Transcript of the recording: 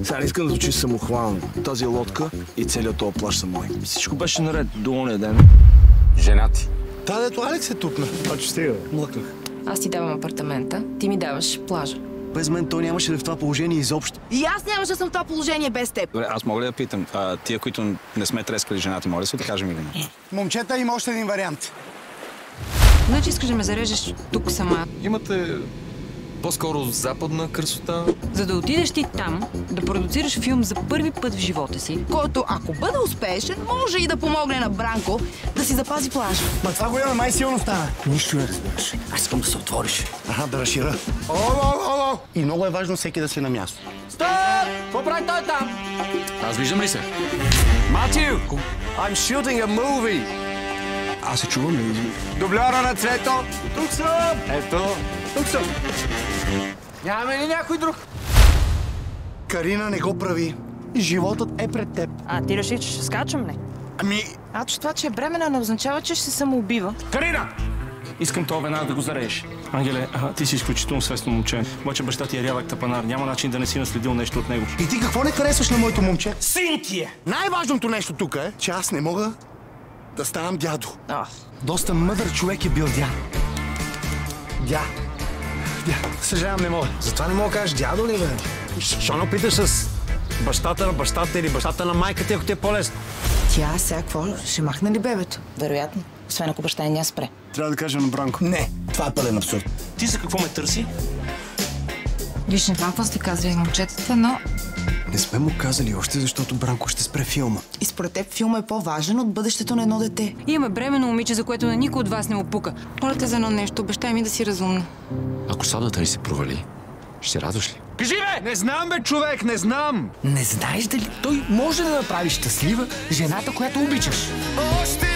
Сега не искам да звучи самохвално. Тази лодка и целият този плаж са мои. Всичко беше наред до ония ден. Жена ти. Та, дето Алекс е тупна. Значи стига, млъкнах. Аз ти давам апартамента, ти ми даваш плажа. Без мен той нямаше да е в това положение изобщо. И аз нямаше да съм в това положение без теб. Добре, аз мога ли да питам, тия, които не сме трескали жената, може ли да се откажем или не? Момчета, има още един вариант. Значи искаш да ме зарежеш тук сама, Имате по-скоро западна красота. за да отидеш ти там, да продуцираш филм за първи път в живота си. Който, ако бъде успешен, може и да помогне на Бранко да си запази плажа. Ма това го има май-силно стана. Нищо не разбираш. Аз искам да се отвориш. Аха, да разшира. Оло! И много е важно всеки да си на място. Стоп! Какво прави той там? Аз виждам ли се? Матю! I'm shooting a movie! Аз се чувам ли? Дубльора на Цвето! Тук съм! Ето! Тук съм! Нямаме ли някой друг? Карина, не го прави. Животът е пред теб. А ти реши, че ще скачам, не? Ами... А че това, че е бремена, не означава, че ще се самоубива. Карина! Искам това веднага да го зарежеш. Ангеле, ти си изключително свестно момче. Обаче баща ти е рядък тапанар. Няма начин да не си наследил нещо от него. И ти какво не харесваш на моето момче? Син ти е! Най-важното нещо тук е, че аз не мога да ставам дядо. Доста мъдър човек е бил дядо. Съжалявам, не мога. Затова не мога да кажеш дядо ли, бе? Защо не опиташ с бащата на бащата или бащата на майка ти, ако ти е по-лесно? Тя сега какво? Ще махне ли бебето? Вероятно. Освен ако баща не спре. Трябва да кажа на Бранко. Не, това е пълен абсурд. Ти за какво ме търси? Виж, не знам какво сте казали момчетата, но Не сме му казали още, защото Бранко ще спре филма. И според теб филма е по-важен от бъдещето на едно дете. имаме бременно момиче, за което на никой от вас не му пука. Моля те за едно нещо, обещай ми да си разумна. Ако сватбата ни се провали, ще радваш ли? Кажи, бе! Не знам, бе, човек, не знам! Не знаеш дали той може да направи щастлива жената, която обичаш. Още